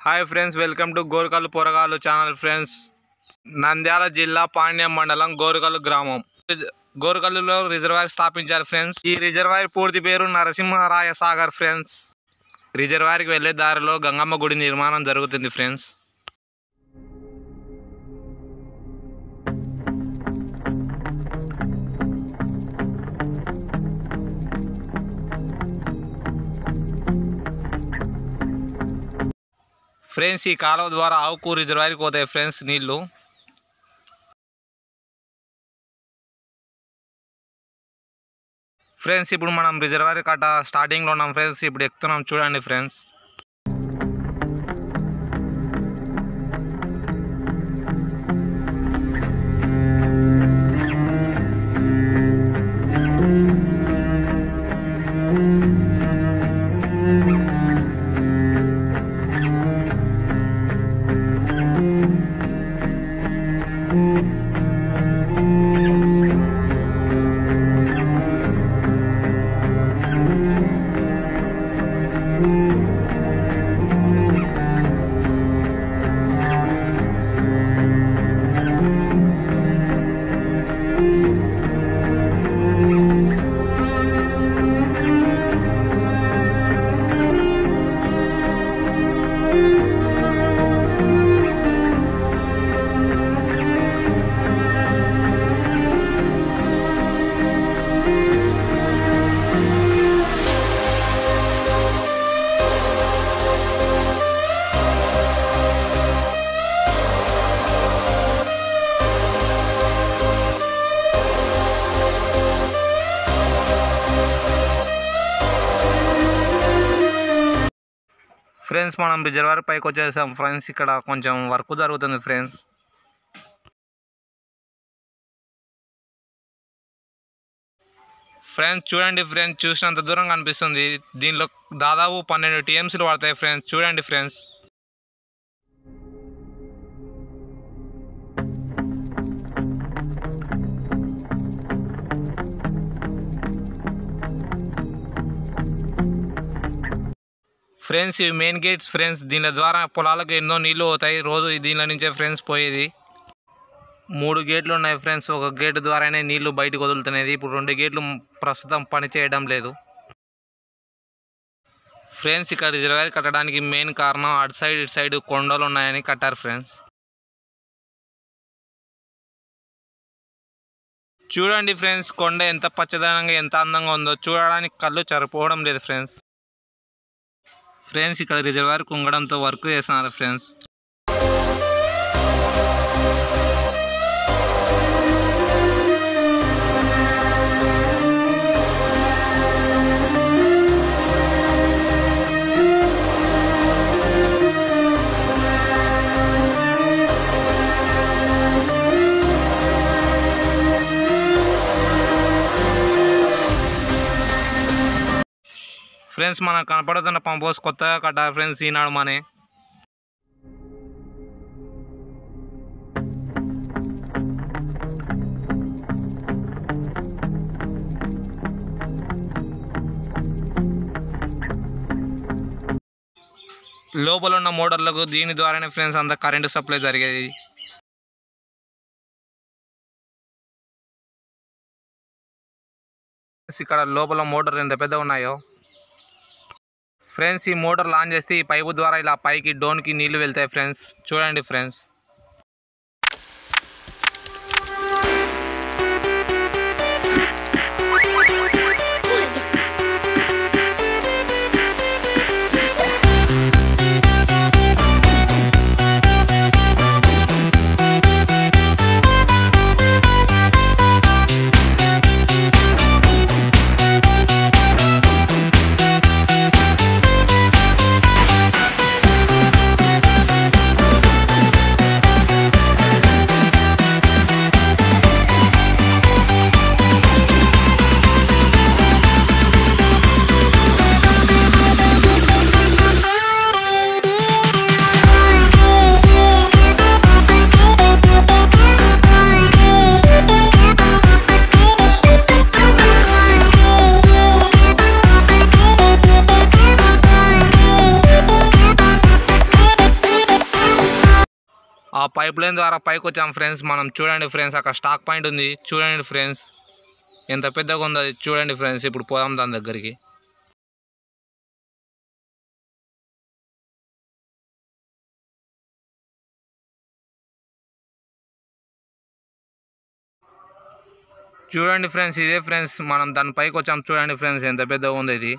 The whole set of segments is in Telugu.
Hi friends, welcome to Gorukallu పొరగాలు ఛానల్. ఫ్రెండ్స్, నంద్యాల జిల్లా పాండ్యం మండలం గోరుకల్లు గ్రామం గోరుకల్లులో రిజర్వాయర్ స్థాపించారు. ఫ్రెండ్స్, ఈ రిజర్వాయర్ పూర్తి పేరు నరసింహరాయ సాగర్. ఫ్రెండ్స్, రిజర్వాయర్కి వెళ్లే దారిలో గంగమ్మ గుడి నిర్మాణం జరుగుతుంది. ఫ్రెండ్స్, ఈ కాలువ ద్వారా ఆవుకూరు రిజర్వాయర్కి పోతాయి. ఫ్రెండ్స్, నీళ్లు ఇప్పుడు మనం రిజర్వాయర్ కట్ట స్టార్టింగ్లో ఉన్నాం. ఫ్రెండ్స్, ఇప్పుడు ఎక్కుతున్నాం, చూడండి. ఫ్రెండ్స్, మనం రిజర్వాయర్ పైకి వచ్చేసాం. ఫ్రెండ్స్, ఇక్కడ కొంచెం వర్క్ జరుగుతుంది. ఫ్రెండ్స్ చూడండి. చూసినంత దూరం కనిపిస్తుంది. దీనిలో దాదాపు 12 TMCలు పడతాయి. ఫ్రెండ్స్, చూడండి. ఫ్రెండ్స్, ఇవి మెయిన్ గేట్స్. ఫ్రెండ్స్, దీని ద్వారా పొలాలకు ఎన్నో నీళ్లు పోతాయి రోజు. దీనిలో నుంచే ఫ్రెండ్స్ పోయేది. 3 గేట్లు ఉన్నాయి. ఫ్రెండ్స్, ఒక గేటు ద్వారానే నీళ్లు బయటకు వదులుతున్నది. ఇప్పుడు 2 గేట్లు ప్రస్తుతం పని చేయడం లేదు. ఫ్రెండ్స్, ఇక్కడ రిజర్వాయర్ కట్టడానికి మెయిన్ కారణం అటు సైడ్ ఇటు సైడ్ కొండలు ఉన్నాయని కట్టారు. ఫ్రెండ్స్, చూడండి. కొండ ఎంత పచ్చదనంగా ఎంత అందంగా ఉందో చూడడానికి కళ్ళు సరిపోవడం లేదు. ఫ్రెండ్స్, ఇక్కడ రిజర్వాయర్ కుంగడంతో వర్క్ చేస్తున్నారు. ఫ్రెండ్స్, మనకు కనపడుతున్న పంప్ హౌస్ కొత్తగా కట్టారు. ఫ్రెండ్స్, ఈనాడు మనే లోపల ఉన్న మోటార్లకు దీని ద్వారానే ఫ్రెండ్స్ అంత కరెంటు సప్లై జరిగేది. ఇక్కడ లోపల మోటార్ ఎంత పెద్దగా ఉన్నాయో. ఫ్రెండ్స్, ఈ మోటార్ ఆన్ చేస్తే ఈ పైపు ద్వారా ఇలా పైకి డోన్కి నీళ్లు వెళ్తాయి. ఫ్రెండ్స్, చూడండి. ఫ్రెండ్స్, ఆ పైప్ లైన్ ద్వారా పైకి వచ్చాం ఫ్రెండ్స్. మనం చూడండి ఫ్రెండ్స్, అక్కడ స్టాక్ పాయింట్ ఉంది చూడండి ఫ్రెండ్స్, ఎంత పెద్దగా ఉందో అది చూడండి ఫ్రెండ్స్. ఇప్పుడు పోదాం దాని దగ్గరికి. చూడండి ఫ్రెండ్స్, ఇదే ఫ్రెండ్స్ మనం దాని పైకి వచ్చాం చూడండి ఫ్రెండ్స్, ఎంత పెద్దగా ఉంది ఇది.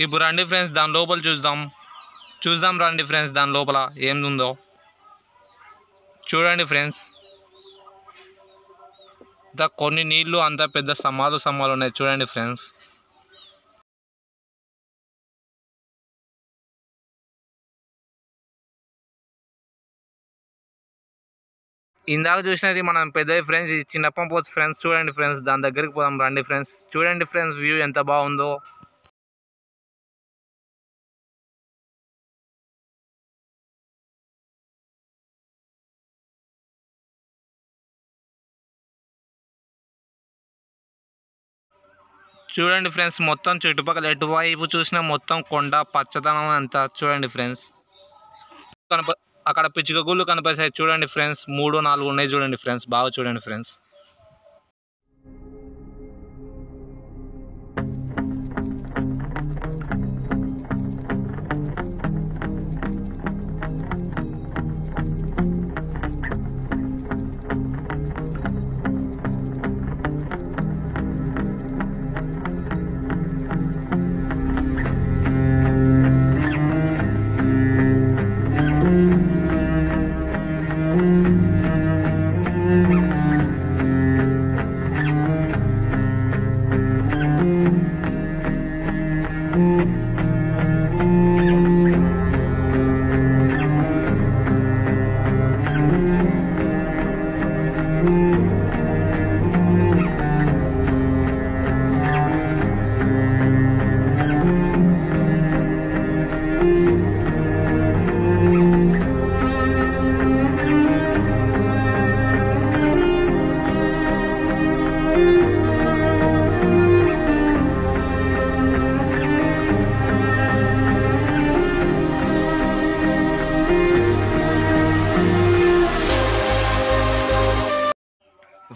ఇప్పుడు రండి ఫ్రెండ్స్ దాని లోపల చూద్దాం రండి ఫ్రెండ్స్, దాని లోపల ఏముందో చూడండి ఫ్రెండ్స్. కొన్ని నీళ్లు అంత పెద్ద స్తంభాలు ఉన్నాయి చూడండి ఫ్రెండ్స్. ఇందాక చూసినది మనం పెద్దది ఫ్రెండ్స్, ఇది చిన్న పంపు ఫ్రెండ్స్. చూడండి ఫ్రెండ్స్, దాని దగ్గరికి పోదాం రండి ఫ్రెండ్స్. చూడండి ఫ్రెండ్స్, వ్యూ ఎంత బాగుందో. చూడండి ఫ్రెండ్స్, మొత్తం చుట్టుపక్కల ఎటువైపు చూసినా మొత్తం కొండ పచ్చదనం అంతా చూడండి ఫ్రెండ్స్. అక్కడ పిచ్చుక గుళ్ళు కనిపిస్తాయి చూడండి ఫ్రెండ్స్, 3-4 ఉన్నాయి చూడండి ఫ్రెండ్స్, బాగా చూడండి ఫ్రెండ్స్.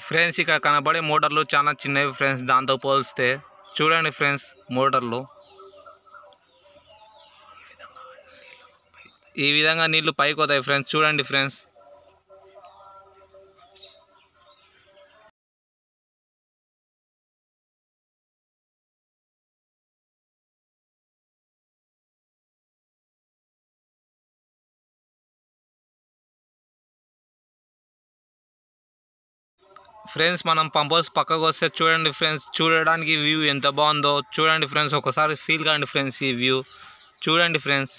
ఫ్రెండ్స్ ఇక్కడ కనబడే మోటార్లు చాలా చిన్నవి ఫ్రెండ్స్, దాంతో పోలిస్తే చూడండి ఫ్రెండ్స్. మోటార్లు ఈ విధంగా నీళ్లు పైకి వస్తాయి ఫ్రెండ్స్, చూడండి ఫ్రెండ్స్. ఫ్రెండ్స్ మనం పంప్ హౌస్ పక్కకు వస్తే చూడండి ఫ్రెండ్స్, చూడడానికి వ్యూ ఎంత బాగుందో చూడండి ఫ్రెండ్స్. ఒకసారి ఫీల్ కాండి ఫ్రెండ్స్, ఈ వ్యూ చూడండి ఫ్రెండ్స్.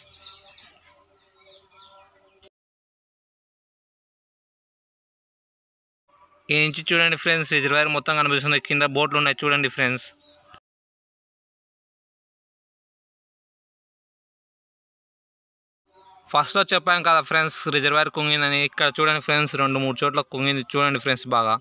ఈ నుంచి చూడండి ఫ్రెండ్స్, రిజర్వాయర్ మొత్తం కనిపిస్తుంది, కింద బోట్లు ఉన్నాయి చూడండి ఫ్రెండ్స్. ఫస్ట్లో చెప్పాం కదా ఫ్రెండ్స్ రిజర్వాయర్ కుంగిందని, ఇక్కడ చూడండి ఫ్రెండ్స్ 2-3 చోట్ల కుంగింది చూడండి ఫ్రెండ్స్ బాగా.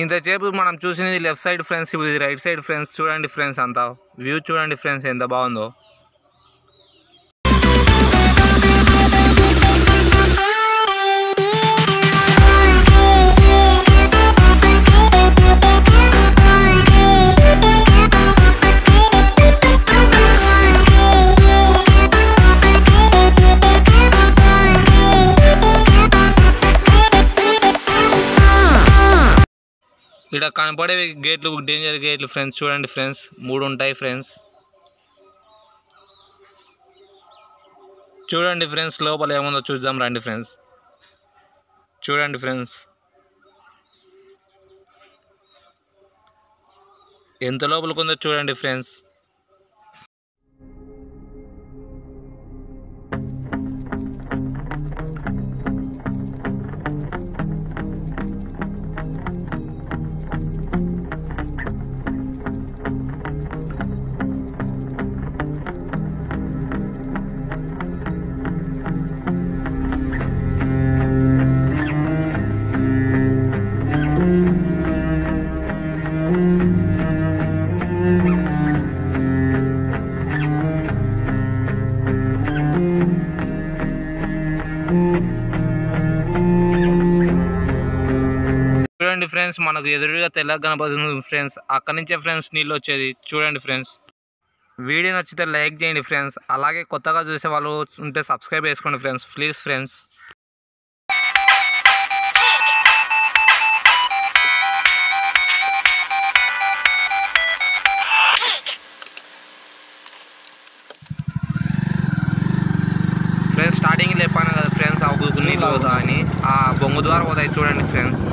ఇంతసేపు మనం చూసినది లెఫ్ట్ సైడ్ ఫ్రెండ్స్, ఇప్పుడు ఇది రైట్ సైడ్ ఫ్రెండ్స్. చూడండి ఫ్రెండ్స్, అంతా వ్యూ చూడండి ఫ్రెండ్స్ ఎంత బాగుందో. ఇక్కడ కనపడే గేట్లు డేంజర్ గేట్లు ఫ్రెండ్స్. చూడండి ఫ్రెండ్స్, 3 ఉంటాయి ఫ్రెండ్స్. చూడండి ఫ్రెండ్స్, లోపల ఏముందో చూద్దాం రండి ఫ్రెండ్స్. చూడండి ఫ్రెండ్స్, ఎంత లోపలికి ఉందో చూడండి ఫ్రెండ్స్. చూడండి ఫ్రెండ్స్, మనకు ఎదురుగా తెల్లగా కనపడుతుంది ఫ్రెండ్స్. అక్కడి నుంచే ఫ్రెండ్స్ నీళ్ళు వచ్చేది. చూడండి ఫ్రెండ్స్, వీడియో నచ్చితే లైక్ చేయండి ఫ్రెండ్స్. అలాగే కొత్తగా చూసే వాళ్ళు ఉంటే సబ్స్క్రైబ్ చేసుకోండి friends, please friends. Friends, starting చెప్పాను కదా ఫ్రెండ్స్, ఆ నీళ్ళు పోతా అని, ఆ బొంగు ద్వారా పోతాయి చూడండి ఫ్రెండ్స్.